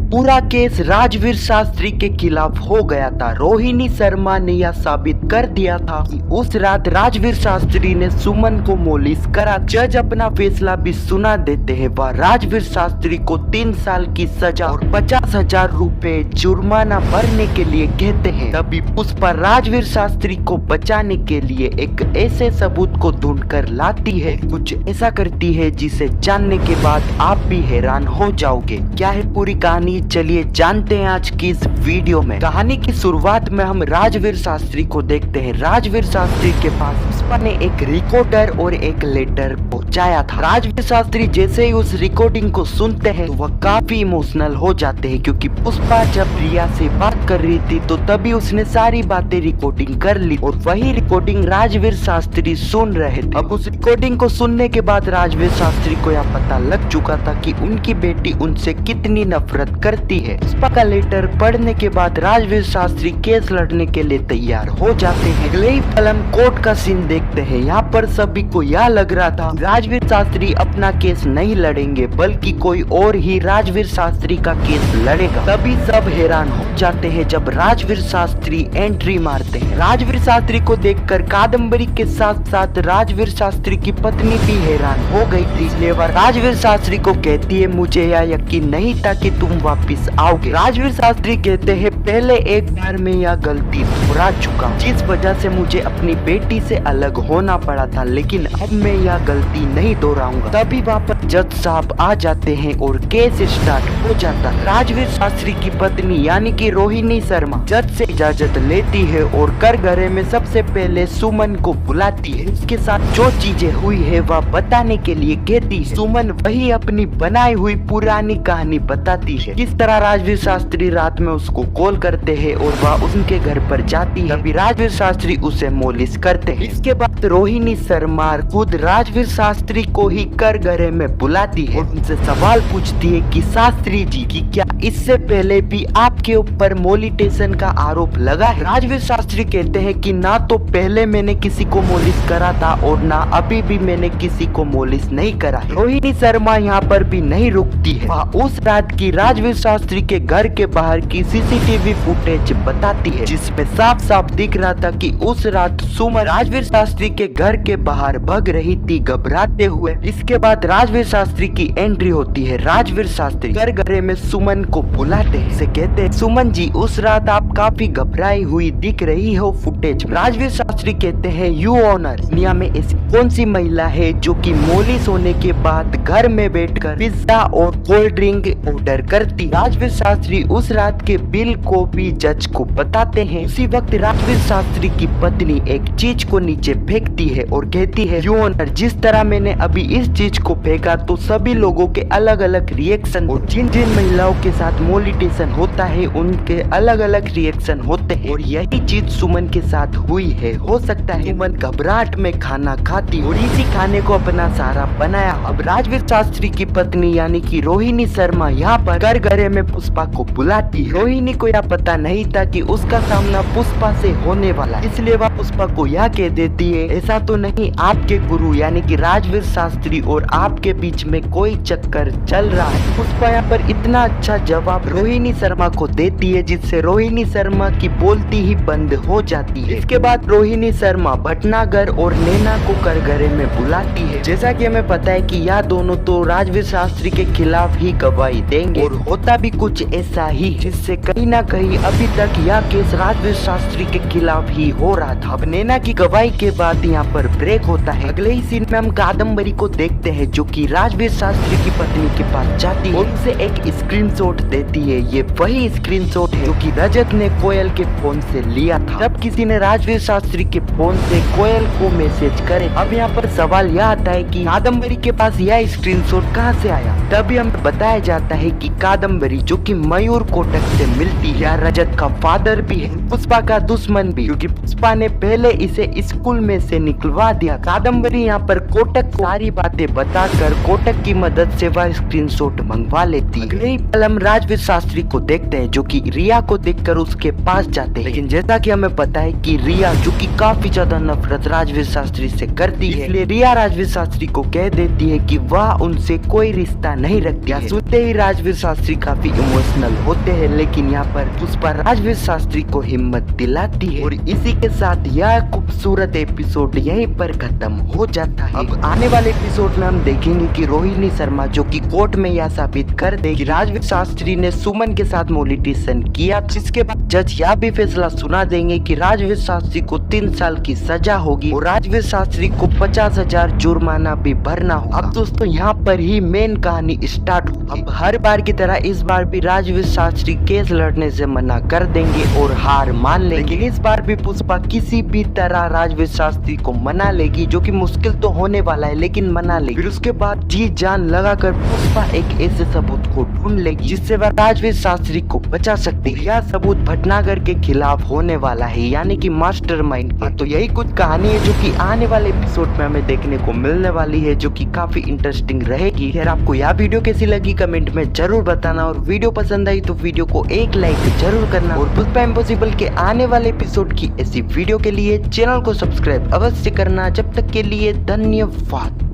पूरा केस राजवीर शास्त्री के खिलाफ हो गया था। रोहिणी शर्मा ने यह साबित कर दिया था कि उस रात राजवीर शास्त्री ने सुमन को मोलिस करा। जज अपना फैसला भी सुना देते हैं। वह राजवीर शास्त्री को 3 साल की सजा और 50,000 रुपए जुर्माना भरने के लिए कहते हैं। तभी पुष्पा राजवीर शास्त्री को बचाने के लिए एक ऐसे सबूत को ढूंढकर लाती है, कुछ ऐसा करती है जिसे जानने के बाद आप भी हैरान हो जाओगे। क्या है पूरी कहानी, चलिए जानते हैं आज की इस वीडियो में। कहानी की शुरुआत में हम राजवीर शास्त्री को देखते हैं। राजवीर शास्त्री के पास पुष्पा ने एक रिकॉर्डर और एक लेटर पहुंचाया था। राजवीर शास्त्री जैसे ही उस रिकॉर्डिंग को सुनते हैं तो वह काफी इमोशनल हो जाते हैं, क्योंकि पुष्पा जब रिया से बात कर रही थी तो तभी उसने सारी बातें रिकॉर्डिंग कर ली और वही रिकॉर्डिंग राजवीर शास्त्री सुन रहे थे। अब उस रिकॉर्डिंग को सुनने के बाद राजवीर शास्त्री को यह पता लग चुका था कि उनकी बेटी उनसे कितनी नफरत करती है। पुष्पा का लेटर पढ़ने के बाद राजवीर शास्त्री केस लड़ने के लिए तैयार हो जाते हैं। अगले ही पल हम कोर्ट का सीन देखते हैं। यहाँ पर सभी को यह लग रहा था राजवीर शास्त्री अपना केस नहीं लड़ेंगे, बल्कि कोई और ही राजवीर शास्त्री का केस लड़ेगा। तभी सब हैरान हो जाते हैं जब राजवीर शास्त्री एंट्री मारते हैं। राजवीर शास्त्री को देखकर कादम्बरी के साथ साथ राजवीर शास्त्री की पत्नी भी हैरान हो गई थी। इसलिए वह राजवीर शास्त्री को कहती है, मुझे यह यकीन नहीं था कि तुम वापिस आओगे। राजवीर शास्त्री कहते हैं, पहले एक बार मैं यह गलती दोहरा चुका हूं, जिस वजह से मुझे अपनी बेटी से अलग होना पड़ा था, लेकिन अब मैं यह गलती नहीं दोहराऊंगा। तभी वापस जज साहब आ जाते हैं और केस स्टार्ट हो जाता है। राजवीर शास्त्री की पत्नी यानी कि रोहिणी शर्मा जज से इजाजत लेती है और घरे में सबसे पहले सुमन को बुलाती है। उसके साथ जो चीजें हुई है वह बताने के लिए कहती है। सुमन वही अपनी बनाई हुई पुरानी कहानी बताती है, किस तरह राजवीर शास्त्री रात में उसको कॉल करते हैं और वह उनके घर पर जाती है। तभी राजवीर शास्त्री उसे मोलिस करते हैं। इसके बाद रोहिणी शर्मा खुद राजवीर शास्त्री को ही घरे में बुलाती है और उनसे सवाल पूछती है कि शास्त्री जी की क्या इससे पहले भी आपके ऊपर मोलिटेशन का आरोप लगा है? राजवीर शास्त्री कहते हैं कि ना तो पहले मैंने किसी को मोलिस करा था और ना अभी भी मैंने किसी को मोलिस नहीं करा है। रोहिणी शर्मा यहाँ पर भी नहीं रुकती है। वह उस रात की राजवीर शास्त्री के घर के बाहर की सीसीटीवी फुटेज बताती है, जिसमें साफ साफ दिख रहा था कि उस रात सुमन राजवीर शास्त्री के घर के बाहर भग रही थी घबराते हुए। इसके बाद राजवीर शास्त्री की एंट्री होती है। राजवीर शास्त्री घरे में सुमन को बुलाते हैं, से कहते हैं, सुमन जी उस रात आप काफी घबराई हुई दिख रही हो फुटेज। राजवीर शास्त्री कहते हैं, यू ऑनर, दुनिया में ऐसी कौन सी महिला है जो कि मोलिस होने के बाद घर में बैठकर पिज्जा और कोल्ड ड्रिंक ऑर्डर करती? राजवीर शास्त्री उस रात के बिल को भी जज को बताते हैं। उसी वक्त राजवीर शास्त्री की पत्नी एक चीज को नीचे फेंकती है और कहती है, यू ऑनर, जिस तरह मैंने अभी इस चीज को फेंका तो सभी लोगों के अलग अलग रिएक्शन और जिन जिन महिलाओं के साथ मोलिटेशन होता है उनके अलग अलग रिएक्शन होते हैं और यही चीज सुमन के साथ हुई है। हो सकता है सुमन घबराहट में खाना खाती और इसी खाने को अपना सहारा बनाया। अब राजवीर शास्त्री की पत्नी यानी कि रोहिणी शर्मा यहाँ पर घरे में पुष्पा को बुलाती है। रोहिणी को यह पता नहीं था कि उसका सामना पुष्पा से होने वाला, इसलिए वह पुष्पा को यह कह देती है, ऐसा तो नहीं आपके गुरु यानी कि राजवीर शास्त्री और आपके बीच में कोई चक्कर चल रहा है? पुष्पा यहाँ पर इतना अच्छा जवाब रोहिणी शर्मा को देती है जिससे रोहिणी शर्मा की बोलती ही बंद हो जाती है। इसके बाद रोहिणी शर्मा भटनागर और नैना को घरे में बुलाती है। जैसा कि हमें पता है कि यह दोनों तो राजवीर शास्त्री के खिलाफ ही गवाही देंगे और होता भी कुछ ऐसा ही, जिससे कहीं ना कहीं अभी तक यह केस राजवीर शास्त्री के खिलाफ ही हो रहा था। अब नैना की गवाही के बाद यहाँ पर ब्रेक होता है। अगले ही सीन में हम कादम्बरी को देखते हैं जो कि राजवीर शास्त्री की पत्नी के पास जाती है और उसे एक स्क्रीनशॉट देती है। ये वही स्क्रीनशॉट है जो कि रजत ने कोयल के फोन से लिया था जब किसी ने राजवीर शास्त्री के फोन से कोयल को मैसेज करे। अब यहाँ पर सवाल यह आता है कि कादम्बरी के पास यह स्क्रीनशॉट कहाँ से आया? तभी हमें बताया जाता है कि कादम्बरी जो कि मयूर कोटक से मिलती है, रजत का फादर भी है, पुष्पा का दुश्मन भी, क्योंकि पुष्पा ने पहले इसे स्कूल में से निकलवा दिया। कादम्बरी यहाँ पर कोटक को सारी बातें बताकर कोटक की मदद से वह स्क्रीनशॉट मंगवा लेती है। अगले ही पल हम राजवीर शास्त्री को देखते हैं जो कि रिया को देखकर उसके पास जाते हैं, लेकिन जैसा कि हमें पता है कि रिया जो कि काफी ज्यादा नफरत राजवीर शास्त्री से करती है, इसलिए रिया राजवीर शास्त्री को कह देती है कि वह उनसे कोई रिश्ता नहीं रखती है। सुनते ही राजवीर शास्त्री काफी इमोशनल होते हैं, लेकिन यहाँ पर पुष्पा राजवीर शास्त्री को हिम्मत दिलाती है और इसी के साथ यह खूबसूरत एपिसोड यहीं पर खत्म हो जाता है। अब आने वाले एपिसोड में हम देखेंगे कि रोहिणी शर्मा जो कि कोर्ट में यह साबित कर दे कि राजवीर शास्त्री ने सुमन के साथ मोलिटेशन किया, जिसके बाद जज यह भी फैसला सुना देंगे कि राजवीर शास्त्री को 3 साल की सजा होगी और राजवीर शास्त्री को 50,000 जुर्माना भी भरना होगा। अब दोस्तों यहाँ पर ही मेन कहानी स्टार्ट होगी। अब हर बार की तरह इस बार भी राजवीर शास्त्री केस लड़ने से मना कर देंगे और हार मान लेंगे, लेकिन इस बार भी पुष्पा किसी भी तरह राजवीर शास्त्री को मना लेगी, जो कि मुश्किल तो होने वाला है लेकिन मना लेगी। फिर उसके बाद जी जान लगाकर पुष्पा एक ऐसे सबूत को ढूंढ लेगी जिससे वह राजवीर शास्त्री को बचा सकती है। यह सबूत भटनागर के खिलाफ होने वाला है, यानी कि मास्टरमाइंड के। तो यही कुछ कहानी है जो कि आने वाले एपिसोड में हमें देखने को मिलने वाली है, जो कि काफी इंटरेस्टिंग रहेगी। खैर आपको यह वीडियो कैसी लगी कमेंट में जरूर बताना, और वीडियो पसंद आई तो वीडियो को एक लाइक जरूर करना, और पुष्पा इम्पॉसिबल के आने वाले एपिसोड की ऐसी वीडियो के लिए चैनल को सब्सक्राइब अवश्य करना। जब तक के लिए धन्यवाद।